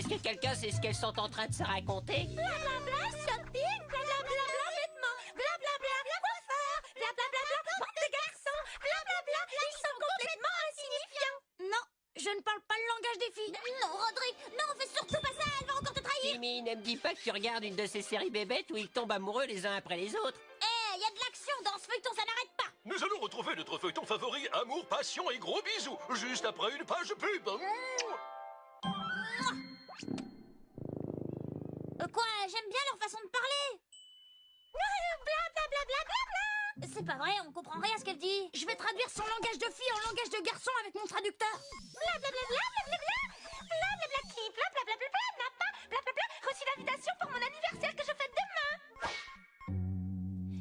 Est-ce que quelqu'un sait ce qu'elles sont en train de se raconter? Blablabla, shopping, blablabla, vêtements, blablabla, coiffeur, blablabla, bande de garçons, blablabla, ils sont complètement insignifiants. Non, je ne parle pas le langage des filles. Non, Rodrigue, non, fais surtout pas ça, elle va encore te trahir. Timmy, ne me dis pas que tu regardes une de ces séries bébêtes où ils tombent amoureux les uns après les autres. Il y a de l'action dans ce feuilleton, ça n'arrête pas. Nous allons retrouver notre feuilleton favori, amour, passion et gros bisous, juste après une page pub. Quoi, j'aime bien leur façon de parler. Blablabla. C'est pas vrai, on comprend rien à ce qu'elle dit. Je vais traduire son langage de fille en langage de garçon avec mon traducteur. Blablabla, blablabla, qui, blablabla, blablabla, reçu l'invitation pour mon anniversaire que je fête demain.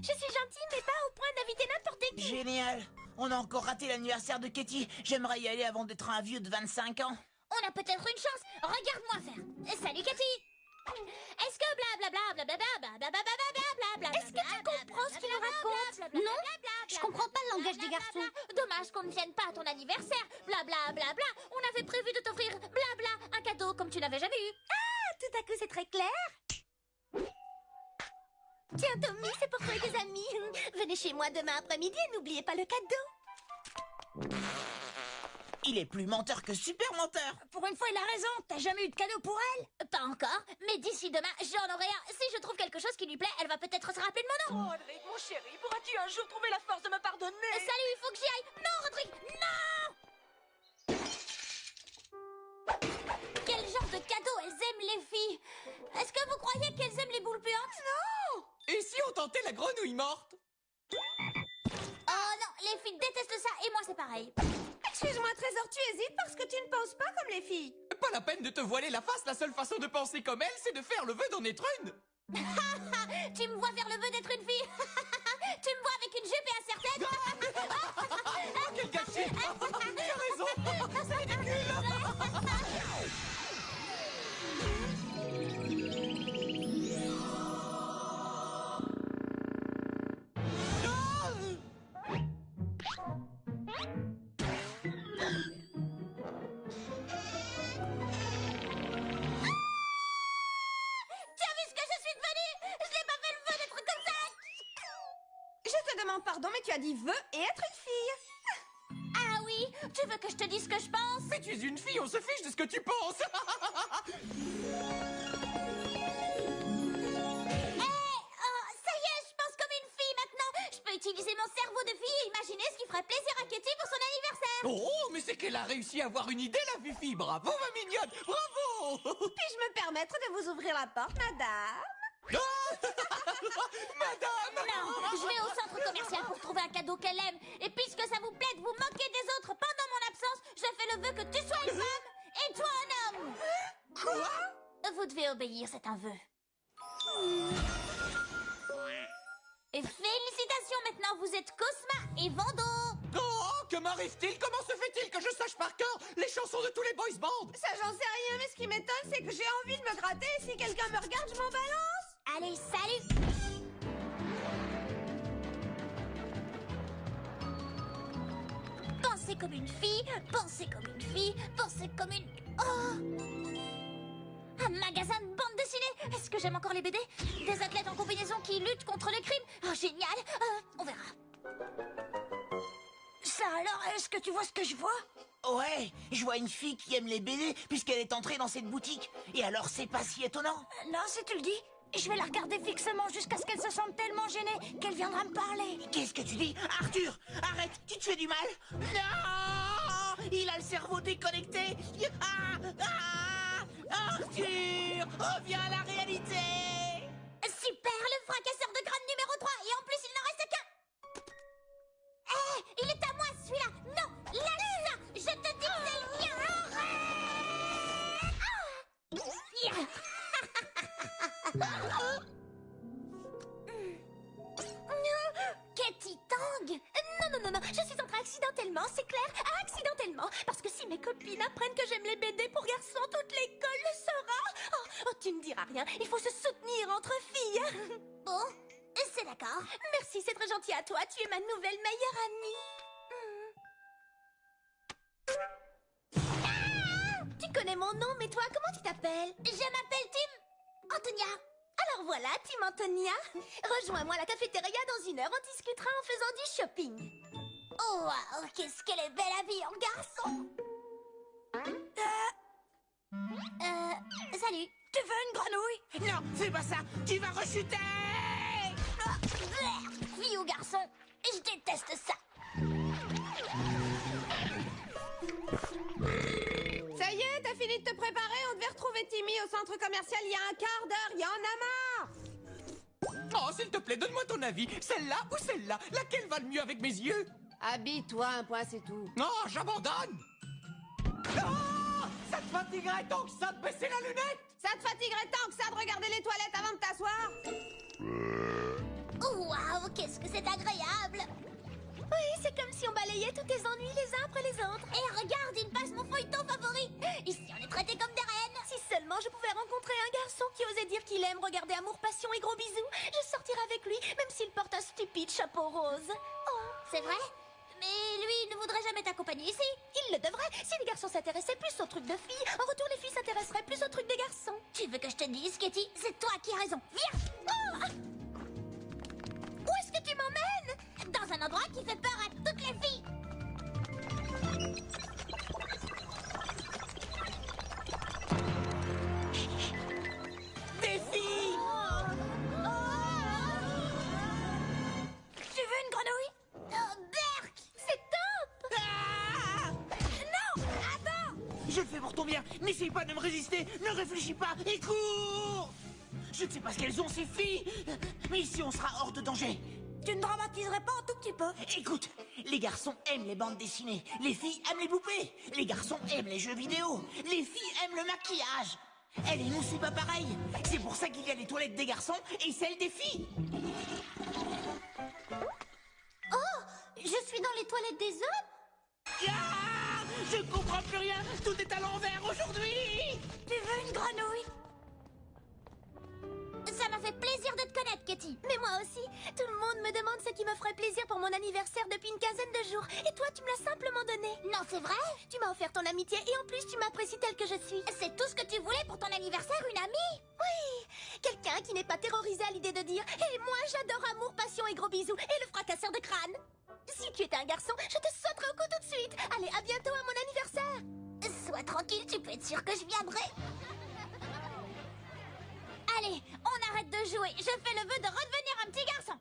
Je suis gentille, mais pas au point d'inviter n'importe qui. Génial. On a encore raté l'anniversaire de Katie. J'aimerais y aller avant d'être un vieux de 25 ans. On a peut-être une chance. Regarde-moi faire. Salut, Cathy. Est-ce que blablabla, blablabla, blablabla, est-ce que tu comprends ce qu'il nous raconte? Non, je comprends pas le langage des garçons. Dommage qu'on ne vienne pas à ton anniversaire. Blablabla. On avait prévu de t'offrir blabla un cadeau comme tu n'avais jamais eu. Ah, tout à coup c'est très clair. Tiens, Tommy, c'est pour toi et tes amis. Venez chez moi demain après-midi et n'oubliez pas le cadeau. Il est plus menteur que super menteur. Pour une fois, il a raison. T'as jamais eu de cadeau pour elle? Pas encore, mais d'ici demain, j'en aurai un. Si je trouve quelque chose qui lui plaît, elle va peut-être se rappeler de mon nom. Rodrigue, mon chéri, pourras-tu un jour trouver la force de me pardonner? Salut, il faut que j'y aille. Non, Rodrigue, non! Quel genre de cadeau elles aiment, les filles? Est-ce que vous croyez qu'elles aiment les boules puantes? Non! Et si on tentait la grenouille morte? Oh non, les filles détestent ça et moi c'est pareil. Excuse-moi, Trésor, tu hésites parce que tu ne penses pas comme les filles. Pas la peine de te voiler la face, la seule façon de penser comme elle, c'est de faire le vœu d'en être une. Tu me vois faire le vœu d'être une fille? Tu me vois avec une jupe et un serre-tête? Oh, quel gâchis! Tu as raison! C'est ridicule! Pardon, mais tu as dit vœu et être une fille. Ah oui, tu veux que je te dise ce que je pense? Mais tu es une fille, on se fiche de ce que tu penses. Ça y est, je pense comme une fille maintenant. Je peux utiliser mon cerveau de fille et imaginer ce qui ferait plaisir à Katie pour son anniversaire. Oh, mais c'est qu'elle a réussi à avoir une idée, la Fifi. Bravo, ma mignonne, bravo. Puis-je me permettre de vous ouvrir la porte, madame? Madame! Non, je vais au centre commercial pour trouver un cadeau qu'elle aime. Et puisque ça vous plaît de vous moquer des autres pendant mon absence, je fais le vœu que tu sois une femme et toi un homme. Quoi? Vous devez obéir, c'est un vœu. Et félicitations, maintenant vous êtes Cosma et Vando. Oh, que m'arrive-t-il? Comment se fait-il que je sache par cœur les chansons de tous les boys bands? Ça, j'en sais rien, mais ce qui m'étonne, c'est que j'ai envie de me gratter et si quelqu'un me regarde, je m'en balance. Allez, salut! Pensez comme une fille, pensez comme une fille, pensez comme une... Oh! Un magasin de bande dessinée! Est-ce que j'aime encore les BD? Des athlètes en combinaison qui luttent contre le crime! Oh, génial! On verra. Ça alors, est-ce que tu vois ce que je vois? Ouais, je vois une fille qui aime les BD puisqu'elle est entrée dans cette boutique. Et alors, c'est pas si étonnant. Non, si tu le dis. Je vais la regarder fixement jusqu'à ce qu'elle se sente tellement gênée qu'elle viendra me parler. Qu'est-ce que tu dis? Arthur, arrête, tu te fais du mal. Non! Il a le cerveau déconnecté. Arthur, reviens à la réalité. Super, le fracasseur de crâne numéro 3. Et en plus, il n'en reste qu'un. Hé, il est à moi, celui-là. Non, lâche ça. Je te dis que c'est le mien. Katie Tang. Non, je suis entrée accidentellement, c'est clair, accidentellement. Parce que si mes copines apprennent que j'aime les BD pour garçons, toute l'école le saura. Oh, tu ne diras rien, il faut se soutenir entre filles. Bon, c'est d'accord. Merci, c'est très gentil à toi, tu es ma nouvelle meilleure amie. Ah, tu connais mon nom, mais toi, comment tu t'appelles? t'appelles? Je m'appelle Tim Antonia. Alors voilà, Tim Antonia. Rejoins-moi à la cafétéria dans 1 heure, on discutera en faisant du shopping. Oh, wow, qu'est-ce qu'elle est belle habillée en garçon. Salut. Tu veux une grenouille? Non, fais pas ça. Tu vas rechuter. Fille ou garçon, je déteste ça. Ça y est, t'as fini de te préparer? On devait retrouver Timmy au centre commercial il y a un quart d'heure. Il y en a marre. Oh, s'il te plaît, donne-moi ton avis. Celle-là ou celle-là? Laquelle va le mieux avec mes yeux? Habille-toi, un point, c'est tout. Non, j'abandonne. Oh, ça te fatiguerait tant que ça de baisser la lunette? Ça te fatiguerait tant que ça de regarder les toilettes avant de t'asseoir? Oh, waouh, qu'est-ce que c'est agréable. Oui, c'est comme si on balayait tous tes ennuis les uns après les autres. Et regarde, il passe mon feuilleton favori. Ici, on est traités comme des reines. Si seulement je pouvais rencontrer un garçon qui osait dire qu'il aime regarder Amour, Passion et Gros Bisous, je sortirais avec lui, même s'il porte un stupide chapeau rose. Oh, C'est vrai? Mais lui ne voudrait jamais t'accompagner ici. il le devrait. Si les garçons s'intéressaient plus aux trucs de filles, en retour les filles s'intéresseraient plus aux trucs des garçons. Tu veux que je te dise, Katie? C'est toi qui as raison. Viens! Oh! Où est-ce que tu m'emmènes? Dans un endroit qui fait peur à toutes les filles. Des filles. Tu veux une grenouille? Oh, Berk! C'est top! Ah! Non! Attends! Je le fais pour ton bien. N'essaye pas de me résister. Ne réfléchis pas et cours. Je ne sais pas ce qu'elles ont, ces filles. Mais ici, on sera hors de danger. Tu ne dramatiserais pas un tout petit peu? Écoute, les garçons aiment les bandes dessinées. Les filles aiment les poupées. Les garçons aiment les jeux vidéo. Les filles aiment le maquillage. Elle et nous, c'est pas pareil. C'est pour ça qu'il y a les toilettes des garçons et celles des filles. Oh! Je suis dans les toilettes des hommes? Ah! Je comprends plus rien. Tout est à l'envers aujourd'hui. Tu veux une grenouille? Ça m'a fait plaisir de te connaître, Katie. Mais moi aussi, tout le monde me demande ce qui me ferait plaisir pour mon anniversaire depuis une quinzaine de jours. Et toi, tu me l'as simplement donné. Non, c'est vrai? Tu m'as offert ton amitié et en plus, tu m'apprécies telle que je suis. C'est tout ce que tu voulais pour ton anniversaire, une amie? Oui, quelqu'un qui n'est pas terrorisé à l'idée de dire « Et moi, j'adore Amour, Passion et Gros Bisous et le fracasseur de crâne ». Si tu étais un garçon, je te sauterais au cou tout de suite. Allez, à bientôt à mon anniversaire. Sois tranquille, tu peux être sûr que je viendrai. Allez, on arrête de jouer. Je fais le vœu de redevenir un petit garçon.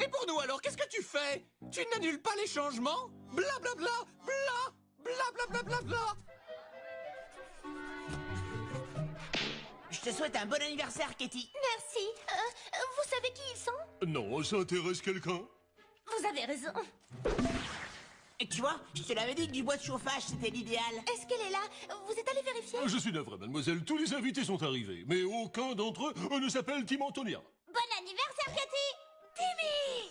Et pour nous alors, qu'est-ce que tu fais? Tu n'annules pas les changements? Bla bla bla, bla, bla bla bla bla bla. Je te souhaite un bon anniversaire, Katie. Merci. Vous savez qui ils sont? Non, ça intéresse quelqu'un? Vous avez raison. Et tu vois, je te l'avais dit que du bois de chauffage, c'était l'idéal. Est-ce qu'elle est là? Vous êtes allé vérifier? Je suis navré, mademoiselle, tous les invités sont arrivés, mais aucun d'entre eux ne s'appelle Tim Antonia. Bon anniversaire, Katie! Timmy!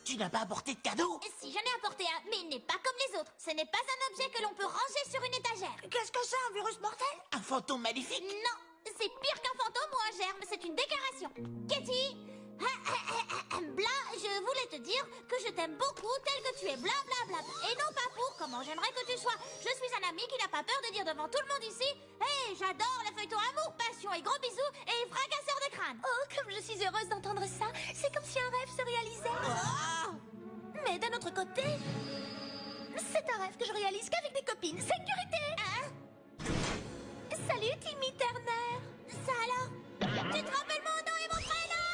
Tu n'as pas apporté de cadeau? Si, j'en ai apporté un, mais il n'est pas comme les autres. Ce n'est pas un objet que l'on peut ranger sur une étagère. Qu'est-ce que c'est, un virus mortel? Un fantôme maléfique? Non, c'est pire qu'un fantôme ou un germe, c'est une déclaration. Katie! Bla, je voulais te dire que je t'aime beaucoup tel que tu es, bla bla bla. Et non pas pour comment j'aimerais que tu sois. Je suis un ami qui n'a pas peur de dire devant tout le monde ici: hey, j'adore le feuilleton Amour, Passion et Gros Bisous et fracasseur de crâne. Oh, comme je suis heureuse d'entendre ça. C'est comme si un rêve se réalisait. Mais d'un autre côté, c'est un rêve que je réalise qu'avec des copines. Sécurité! Salut, Timmy Turner. Ça alors? Tu te rappelles mon nom et mon prénom?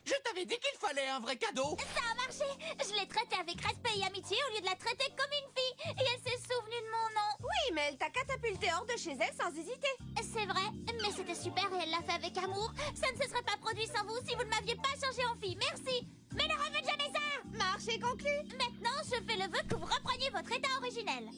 Je t'avais dit qu'il fallait un vrai cadeau. Ça a marché. Je l'ai traitée avec respect et amitié au lieu de la traiter comme une fille. Et elle s'est souvenue de mon nom. Oui, mais elle t'a catapulté hors de chez elle sans hésiter. C'est vrai, mais c'était super et elle l'a fait avec amour. Ça ne se serait pas produit sans vous si vous ne m'aviez pas changé en fille. Merci. Mais ne refaites jamais ça. Marché conclu. Maintenant, je fais le vœu que vous repreniez votre état originel.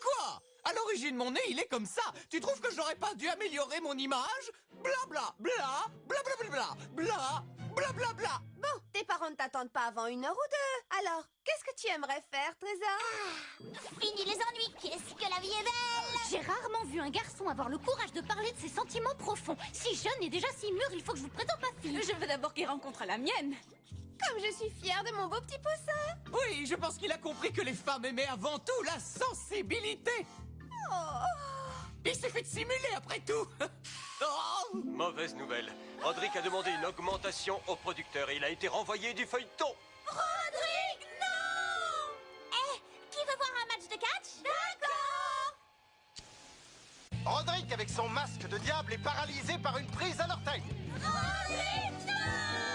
Quoi? À l'origine, mon nez, il est comme ça. Tu trouves que j'aurais pas dû améliorer mon image? Bla bla bla, bla bla bla bla, bla bla bla bla. Bon, tes parents ne t'attendent pas avant 1 heure ou 2. Alors, qu'est-ce que tu aimerais faire, Trésor? Fini les ennuis. Qu'est-ce que la vie est belle. J'ai rarement vu un garçon avoir le courage de parler de ses sentiments profonds. Si jeune et déjà si mûr, il faut que je vous présente ma fille. Je veux d'abord qu'il rencontre la mienne. Comme je suis fière de mon beau petit poussin. Oui, je pense qu'il a compris que les femmes aimaient avant tout la sensibilité. Oh. Il suffit de simuler après tout. Oh. Mauvaise nouvelle. Roderick a demandé une augmentation au producteur et il a été renvoyé du feuilleton. Roderick, non! Eh, qui veut voir un match de catch? D'accord! Roderick, avec son masque de diable, est paralysé par une prise à l'orteil. Roderick, non!